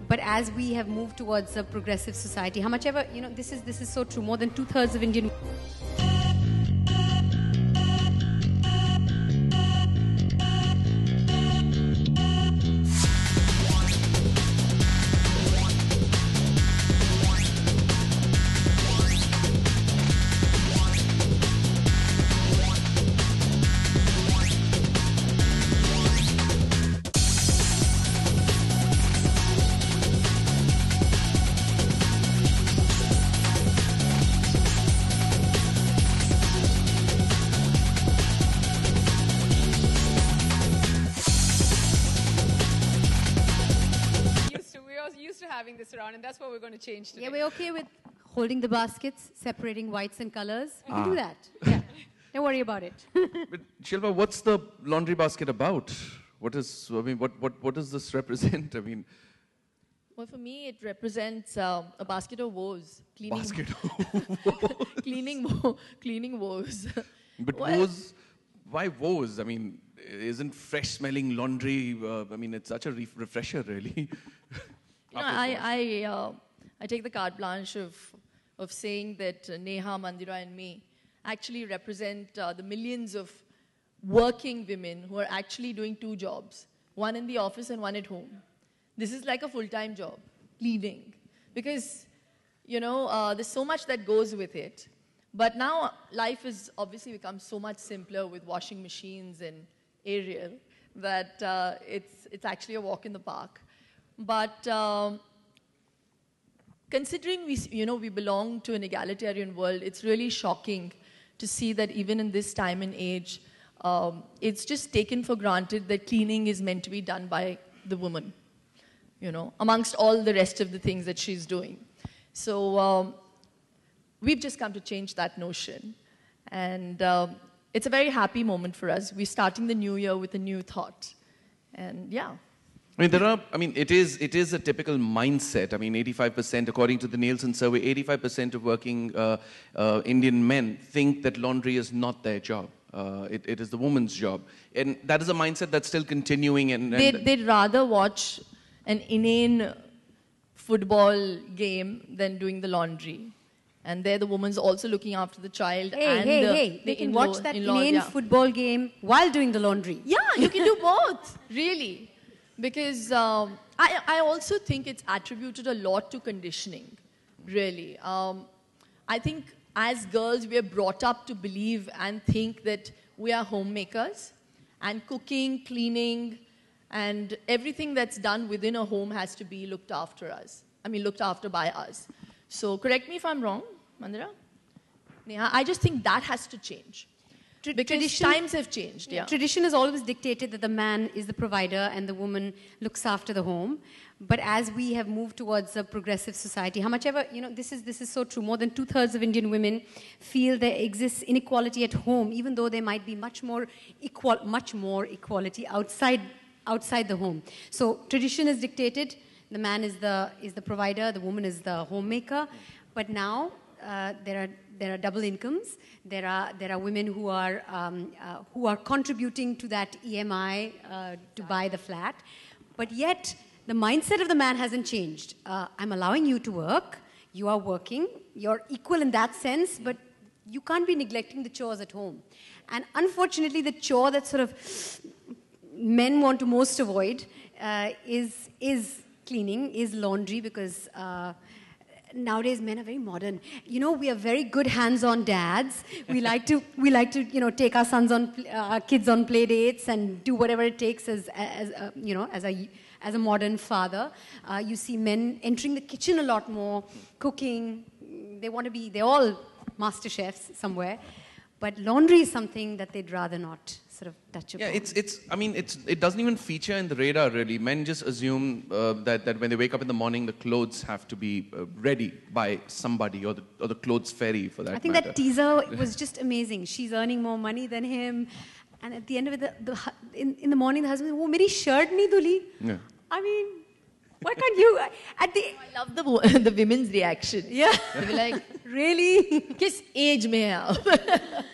But as we have moved towards a progressive society, how much ever, this is so true. More than 2/3 of Indian used to having this around, and that's what we're going to change today. Yeah, we're okay with holding the baskets, separating whites and colors. We can do that. Yeah. Don't worry about it. But Shilpa, what's the laundry basket about? What does this represent? I mean, well, for me, it represents a basket of woes. Basket of woes. Cleaning woes. But woes, why woes? I mean, isn't fresh-smelling laundry, it's such a refresher, really. I take the carte blanche of saying that Neha, Mandira and me actually represent the millions of working women who are actually doing two jobs, one in the office and one at home. This is like a full-time job, cleaning, because, there's so much that goes with it. But now life has obviously become so much simpler with washing machines and Ariel that it's actually a walk in the park. But considering we belong to an egalitarian world, it's really shocking to see that even in this time and age, it's just taken for granted that cleaning is meant to be done by the woman, amongst all the rest of the things that she's doing. So we've just come to change that notion. And it's a very happy moment for us. We're starting the new year with a new thought. And yeah. It is a typical mindset. 85%, according to the Nielsen survey, 85% of working Indian men think that laundry is not their job. It is the woman's job. And that is a mindset that's still continuing. They'd rather watch an inane football game than doing the laundry. And there the woman's also looking after the child They can watch that inane football game while doing the laundry. Yeah, you can do both, really. Because I also think it's attributed a lot to conditioning, really. I think as girls, we are brought up to believe and think that we are homemakers, and cooking, cleaning, and everything that's done within a home has to be looked after by us. So correct me if I'm wrong, Mandira. Neha, I just think that has to change. Because times have changed, yeah. Tradition has always dictated that the man is the provider and the woman looks after the home. But as we have moved towards a progressive society, how much ever, this is so true. More than 2/3 of Indian women feel there exists inequality at home, even though there might be much more equality outside the home. So tradition is dictated. The man is the provider, the woman is the homemaker. But now there are double incomes. There are women who are contributing to that EMI to buy the flat, but yet the mindset of the man hasn't changed. I'm allowing you to work. You are working. You're equal in that sense, but you can't be neglecting the chores at home. And unfortunately, the chore that sort of men want to most avoid is cleaning, is laundry, because nowadays men are very modern. We are very good hands-on dads. We like to take our kids on play dates and do whatever it takes as a modern father. You see men entering the kitchen a lot more, cooking. They're all master chefs somewhere. But laundry is something that they'd rather not sort of touch upon. Yeah, it doesn't even feature in the radar, really. Men just assume that when they wake up in the morning, the clothes have to be ready by somebody, or the clothes fairy, for that matter. I think that teaser was just amazing. She's earning more money than him. And at the end of it, in the morning, the husband, "Oh, meri shirt nahi dhuli." Yeah. Why can't you? I love the women's reaction. Yeah. They were like, really? "Kis age mein hai aap?"